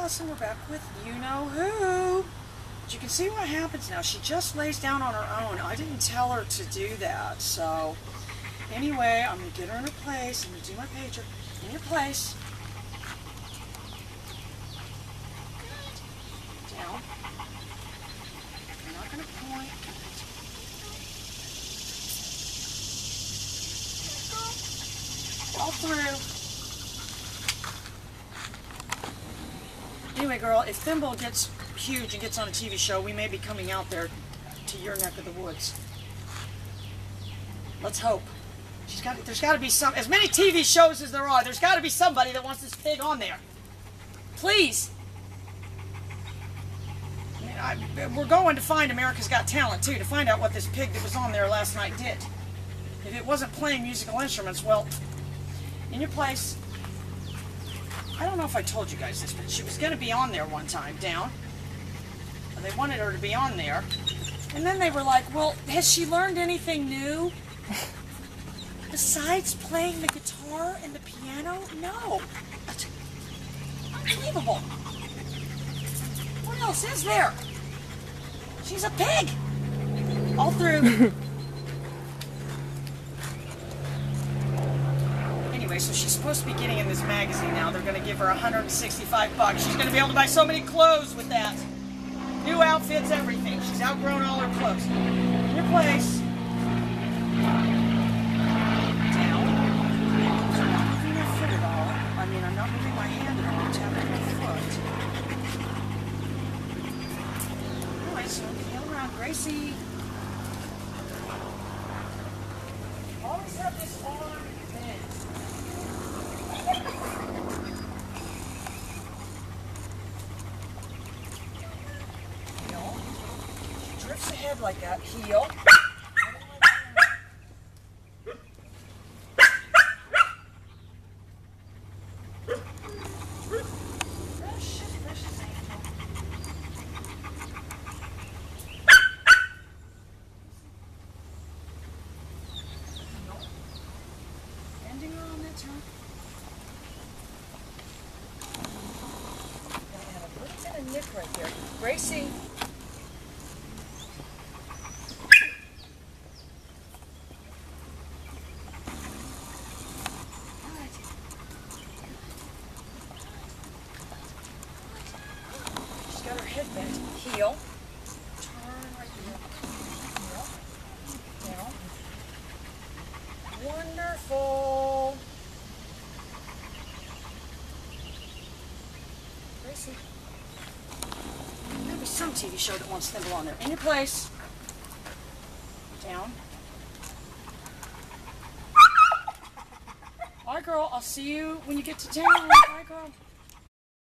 us, and we're back with you-know-who. But you can see what happens now. She just lays down on her own. I didn't tell her to do that. So, anyway, I'm going to get her in her place. I'm going to do my pager. In your place. Down. I'm not going to point. All through. Anyway, girl, if Thimble gets huge and gets on a TV show, we may be coming out there to your neck of the woods. Let's hope. There's got to be some, as many TV shows as there are, there's got to be somebody that wants this pig on there. Please. We're going to find America's Got Talent, too, to find out what this pig that was on there last night did. If it wasn't playing musical instruments, well, in your place. I don't know if I told you guys this, but she was going to be on there one time, down. They wanted her to be on there. And then they were like, well, has she learned anything new? Besides playing the guitar and the piano? No. Unbelievable. What else is there? She's a pig. All through. Anyway, so she's supposed to be getting in this magazine now. They're going to give her $165. She's going to be able to buy so many clothes with that. New outfits, everything. She's outgrown all her clothes. In your place. Down. So I'm not moving my foot at all. I mean, I'm not moving my hand at all. I'm tapping my foot. Anyway, so feel around. Gracie. Always have this arm bent. Drifts ahead like that. Heel. Ending her on that turn. And a little bit of nip right there. Gracie. Got her head bent. Heel. Turn right here. Heel. Down. Wonderful. Gracie. There'll be some TV show that wants Thimble on there. In your place. Down. All right, girl. I'll see you when you get to town. Bye, girl.